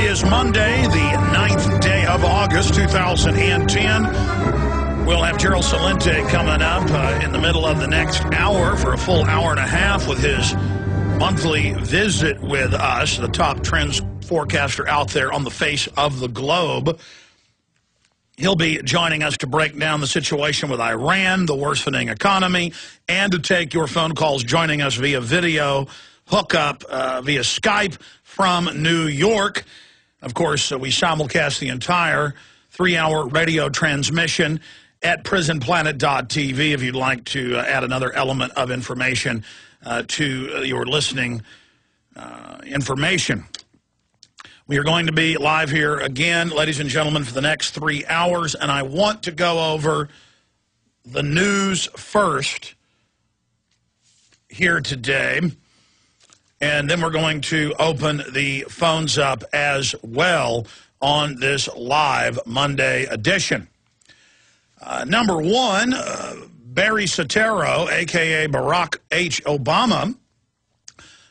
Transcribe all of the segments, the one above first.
is Monday, the 9th day of August, 2010. We'll have Gerald Celente coming up in the middle of the next hour for a full hour and a half with his monthly visit with us, the top trends forecaster out there on the face of the globe. He'll be joining us to break down the situation with Iran, the worsening economy, and to take your phone calls, joining us via video hookup via Skype from New York. Of course, we simulcast the entire 3-hour radio transmission at prisonplanet.tv if you'd like to add another element of information to your listening information. We are going to be live here again, ladies and gentlemen, for the next 3 hours, and I want to go over the news first here today, and then we're going to open the phones up as well on this live Monday edition. Number one, Barry Soetoro, a.k.a. Barack H. Obama,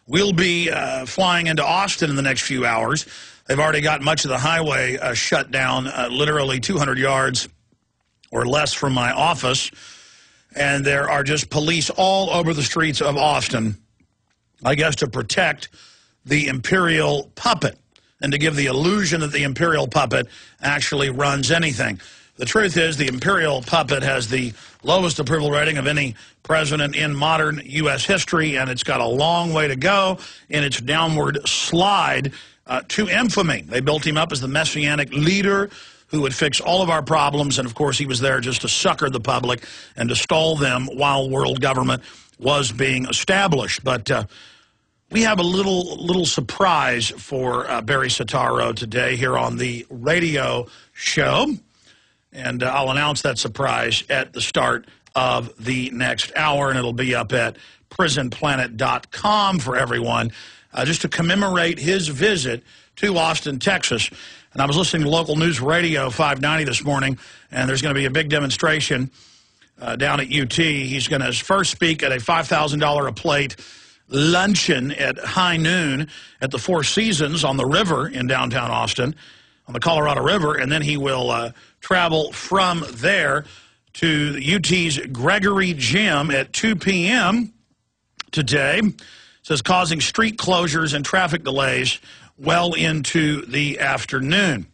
will be flying into Austin in the next few hours. They've already got much of the highway shut down, literally 200 yards or less from my office. And there are just police all over the streets of Austin, I guess, to protect the imperial puppet and to give the illusion that the imperial puppet actually runs anything. The truth is the imperial puppet has the lowest approval rating of any president in modern U.S. history, and it's got a long way to go in its downward slide to infamy. They built him up as the messianic leader who would fix all of our problems, and of course he was there just to sucker the public and to stall them while world government was being established. But we have a little surprise for Barry Soetoro today here on the radio show. And I'll announce that surprise at the start of the next hour, and it'll be up at prisonplanet.com for everyone, just to commemorate his visit to Austin, Texas. And I was listening to local news radio 590 this morning, and there's going to be a big demonstration down at UT. He's going to first speak at a $5,000 a plate luncheon at high noon at the Four Seasons on the river in downtown Austin, on the Colorado River, and then he will travel from there to UT's Gregory Gym at 2 p.m. today. It says causing street closures and traffic delays well into the afternoon.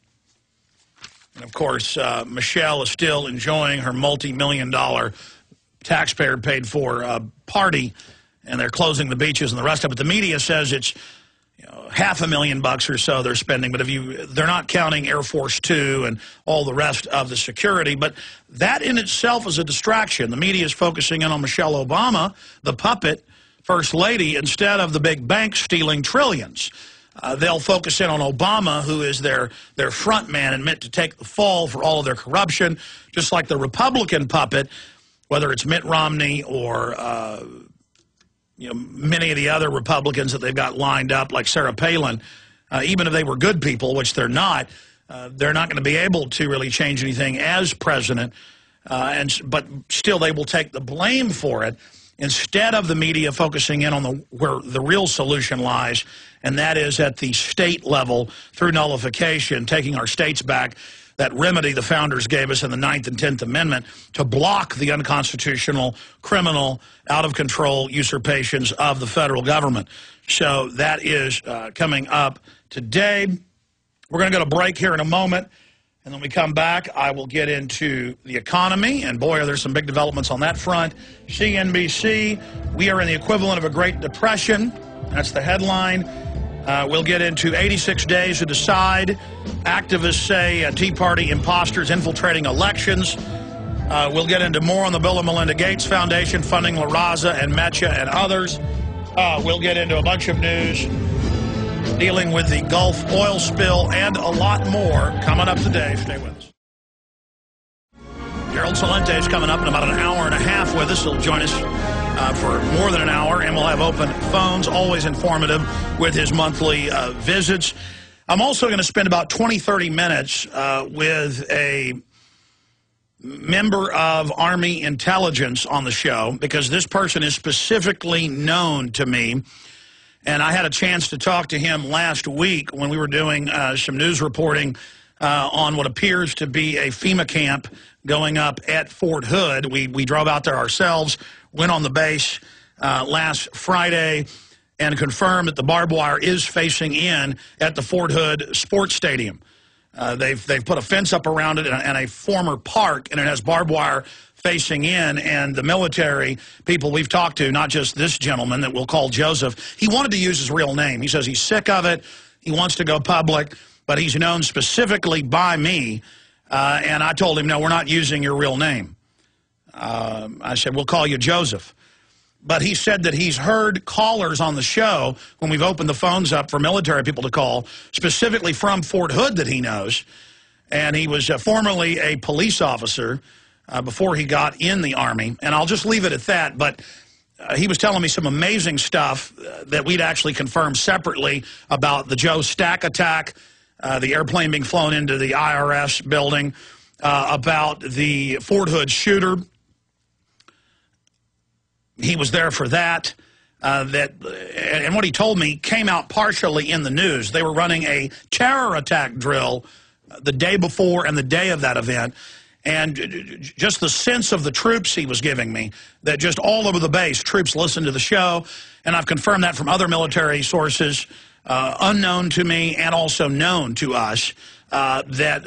And, of course, Michelle is still enjoying her multi-million-dollar taxpayer-paid-for party, and they're closing the beaches and the rest of it. The media says it's $500,000 or so they're spending, but they're not counting Air Force Two and all the rest of the security. But that in itself is a distraction. The media is focusing in on Michelle Obama, the puppet first lady, instead of the big banks stealing trillions. They'll focus in on Obama, who is their front man and meant to take the fall for all of their corruption, just like the Republican puppet, whether it's Mitt Romney or many of the other Republicans that they've got lined up, like Sarah Palin. Even if they were good people, which they're not going to be able to really change anything as president. But still, they will take the blame for it instead of the media focusing in on where the real solution lies, and that is at the state level through nullification, taking our states back. That remedy the founders gave us in the 9th and 10th Amendment to block the unconstitutional, criminal, out-of-control usurpations of the federal government. So that is coming up today. We're going to go to break here in a moment, and when we come back, I will get into the economy, and boy, are there some big developments on that front. CNBC, we are in the equivalent of a Great Depression. That's the headline. We'll get into 86 days to decide. Activists say Tea Party imposters infiltrating elections. We'll get into more on the Bill and Melinda Gates Foundation funding La Raza and Mecha and others. We'll get into a bunch of news dealing with the Gulf oil spill and a lot more coming up today. Stay with us. Gerald Celente is coming up in about an hour and a half with us. He'll join us for more than an hour, and we'll have open phones, always informative with his monthly visits. I'm also going to spend about 20-30 minutes with a member of Army intelligence on the show, because this person is specifically known to me And I had a chance to talk to him last week when we were doing some news reporting on what appears to be a FEMA camp going up at Fort Hood. We drove out there ourselves, went on the base last Friday, and confirmed that the barbed wire is facing in at the Fort Hood Sports Stadium. They've put a fence up around it and a former park, and it has barbed wire facing in, and the military people we've talked to, not just this gentleman that we'll call Joseph, he wanted to use his real name. He says he's sick of it. He wants to go public, but he's known specifically by me, and I told him, no, we're not using your real name. I said, we'll call you Joseph. But he said that he's heard callers on the show when we've opened the phones up for military people to call, specifically from Fort Hood that he knows. And he was formerly a police officer before he got in the Army. And I'll just leave it at that. But he was telling me some amazing stuff that we'd actually confirmed separately about the Joe Stack attack, the airplane being flown into the IRS building, about the Fort Hood shooter. He was there for that. And what he told me came out partially in the news. They were running a terror attack drill the day before and the day of that event. And just the sense of the troops he was giving me, that just all over the base, troops listened to the show. And I've confirmed that from other military sources, unknown to me and also known to us, that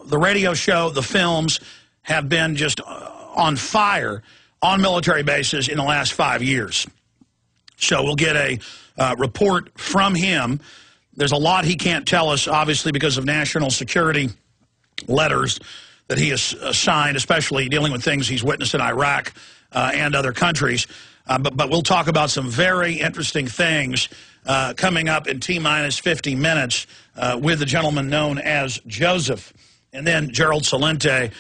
the radio show, the films, have been just on fire on military bases in the last 5 years. So we'll get a report from him. There's a lot he can't tell us, obviously, because of national security letters that he has signed, especially dealing with things he's witnessed in Iraq and other countries. But we'll talk about some very interesting things coming up in T-minus 50 minutes with the gentleman known as Joseph. And then Gerald Celente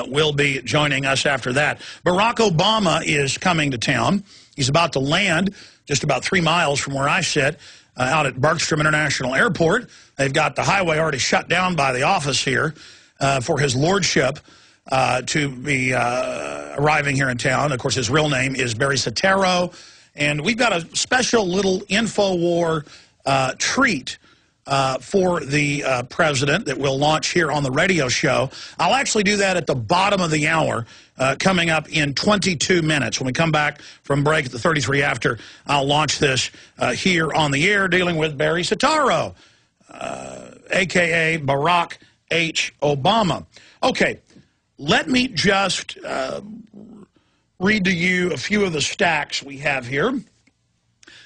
will be joining us after that. Barack Obama is coming to town. He's about to land just about 3 miles from where I sit out at Bergstrom International Airport. They've got the highway already shut down by the office here for his lordship to be arriving here in town. Of course, his real name is Barry Soetoro. And we've got a special little InfoWar treat for the president that we'll launch here on the radio show. I'll actually do that at the bottom of the hour, coming up in 22 minutes. When we come back from break at the 33 after, I'll launch this here on the air, dealing with Barry Soetoro, a.k.a. Barack H. Obama. Okay, let me just read to you a few of the stacks we have here.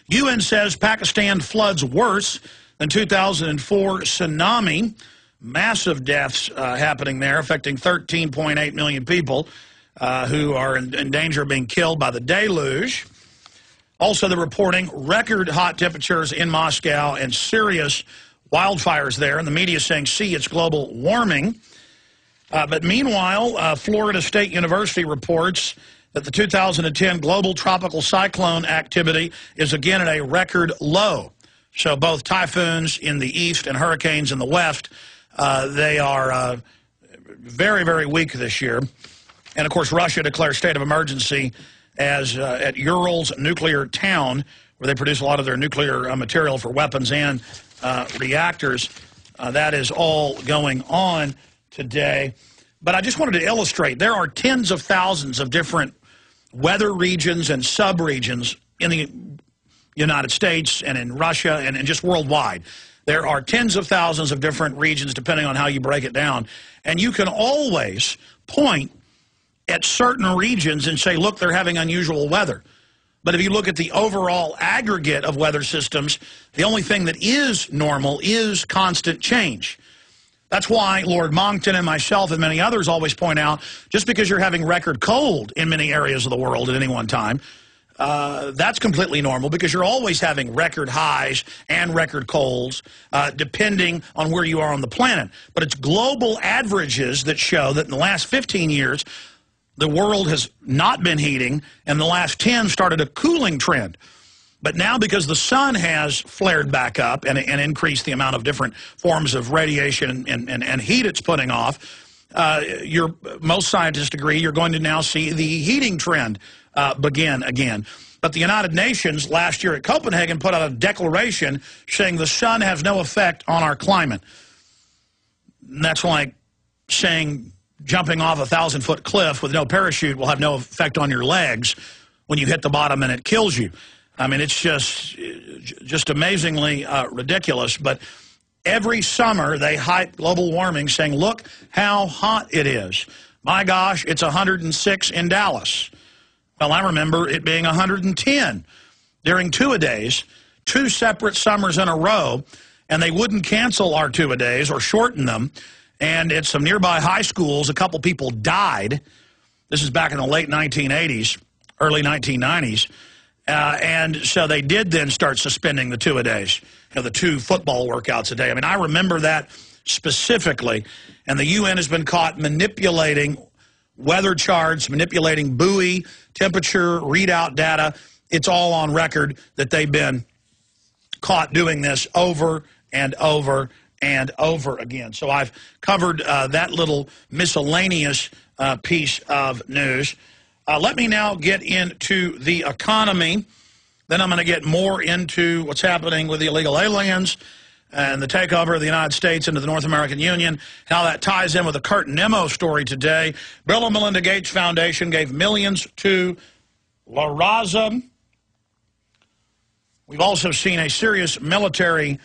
UN says Pakistan floods worse than 2004 tsunami. Massive deaths happening there, affecting 13.8 million people who are in danger of being killed by the deluge. Also, they're reporting record hot temperatures in Moscow and serious wildfires there. And the media is saying, see, it's global warming. But meanwhile, Florida State University reports that the 2010 global tropical cyclone activity is again at a record low. So both typhoons in the east and hurricanes in the west, they are very, very weak this year. And, of course, Russia declares state of emergency as at Ural's nuclear town, where they produce a lot of their nuclear material for weapons and reactors. That is all going on today. But I just wanted to illustrate, there are tens of thousands of different weather regions and subregions in the United States and in Russia and just worldwide. There are tens of thousands of different regions depending on how you break it down. And you can always point at certain regions and say, look, they're having unusual weather. But if you look at the overall aggregate of weather systems, the only thing that is normal is constant change. That's why Lord Monckton and myself and many others always point out, just because you're having record cold in many areas of the world at any one time, that's completely normal, because you're always having record highs and record colds depending on where you are on the planet. But it's global averages that show that in the last 15 years, the world has not been heating, and the last 10 started a cooling trend. But now, because the sun has flared back up and increased the amount of different forms of radiation and heat it's putting off, most scientists agree you're going to now see the heating trend begin again. But the United Nations last year at Copenhagen put out a declaration saying the sun has no effect on our climate. And that's like saying jumping off a 1,000-foot cliff with no parachute will have no effect on your legs when you hit the bottom and it kills you. I mean, it's just amazingly ridiculous. But every summer they hype global warming, saying, look how hot it is. My gosh, it's 106 in Dallas. Well, I remember it being 110 during two-a-days, 2 separate summers in a row, and they wouldn't cancel our two-a-days or shorten them. And at some nearby high schools, a couple people died. This is back in the late 1980s, early 1990s. And so they did then start suspending the two-a-days, the 2 football workouts a day. I mean, I remember that specifically. And the UN has been caught manipulating weather charts, manipulating buoy, temperature, readout data. It's all on record that they've been caught doing this over and over and over again. So I've covered that little miscellaneous piece of news. Let me now get into the economy. Then I'm going to get more into what's happening with the illegal aliens and the takeover of the United States into the North American Union, how that ties in with the Kurt Nimmo story today. Bill and Melinda Gates Foundation gave millions to La Raza. We've also seen a serious military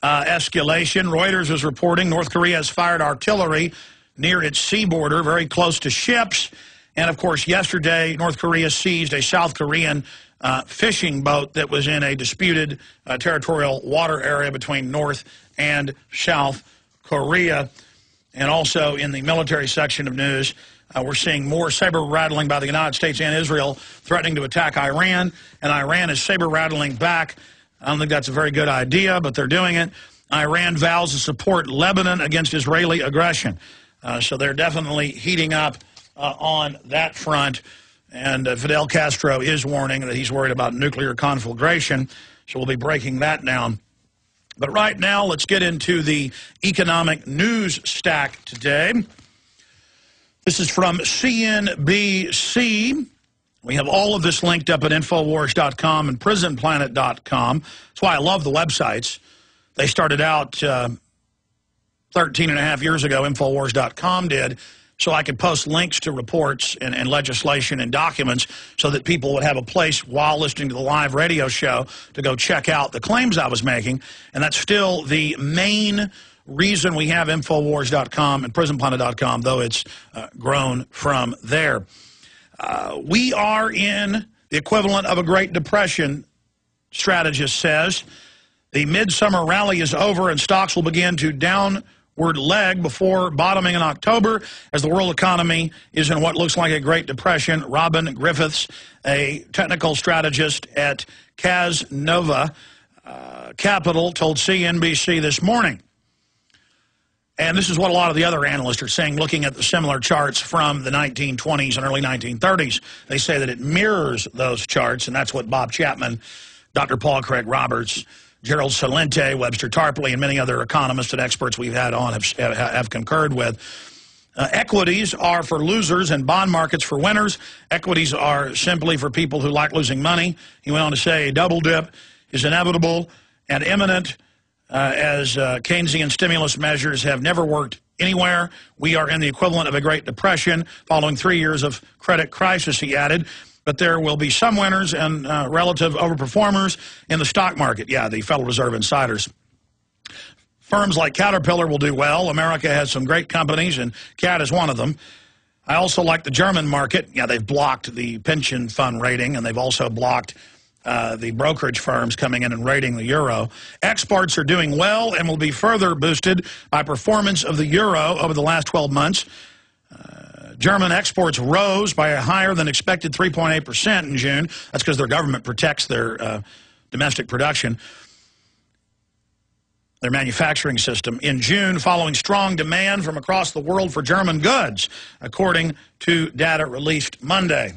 escalation. Reuters is reporting North Korea has fired artillery near its sea border, very close to ships. And, of course, yesterday, North Korea seized a South Korean fishing boat that was in a disputed territorial water area between North and South Korea. And also in the military section of news, we're seeing more saber-rattling by the United States and Israel threatening to attack Iran. And Iran is saber-rattling back. I don't think that's a very good idea, but they're doing it. Iran vows to support Lebanon against Israeli aggression. So they're definitely heating up on that front. And Fidel Castro is warning that he's worried about nuclear conflagration. So we'll be breaking that down. But right now, let's get into the economic news stack today. This is from CNBC. We have all of this linked up at Infowars.com and PrisonPlanet.com. That's why I love the websites. They started out 13 and a half years ago, Infowars.com did, so I could post links to reports and legislation and documents so that people would have a place while listening to the live radio show to go check out the claims I was making. And that's still the main reason we have Infowars.com and PrisonPlanet.com, though it's grown from there. We are in the equivalent of a Great Depression, strategist says. The midsummer rally is over and stocks will begin to downward leg before bottoming in October as the world economy is in what looks like a Great Depression. Robin Griffiths, a technical strategist at Cazenova Capital, told CNBC this morning. And this is what a lot of the other analysts are saying, looking at the similar charts from the 1920s and early 1930s. They say that it mirrors those charts, and that's what Bob Chapman, Dr. Paul Craig Roberts, Gerald Celente, Webster Tarpley, and many other economists and experts we've had on have concurred with. Equities are for losers and bond markets for winners. Equities are simply for people who like losing money. He went on to say a double dip is inevitable and imminent as Keynesian stimulus measures have never worked anywhere. We are in the equivalent of a Great Depression following 3 years of credit crisis, he added. But there will be some winners and relative overperformers in the stock market. Yeah, the Federal Reserve insiders. Firms like Caterpillar will do well. America has some great companies, and Cat is one of them. I also like the German market. Yeah, they've blocked the pension fund rating, and they've also blocked the brokerage firms coming in and rating the euro. Exports are doing well and will be further boosted by performance of the euro over the last 12 months. German exports rose by a higher than expected 3.8% in June. That's because their government protects their domestic production, their manufacturing system. In June, following strong demand from across the world for German goods, according to data released Monday.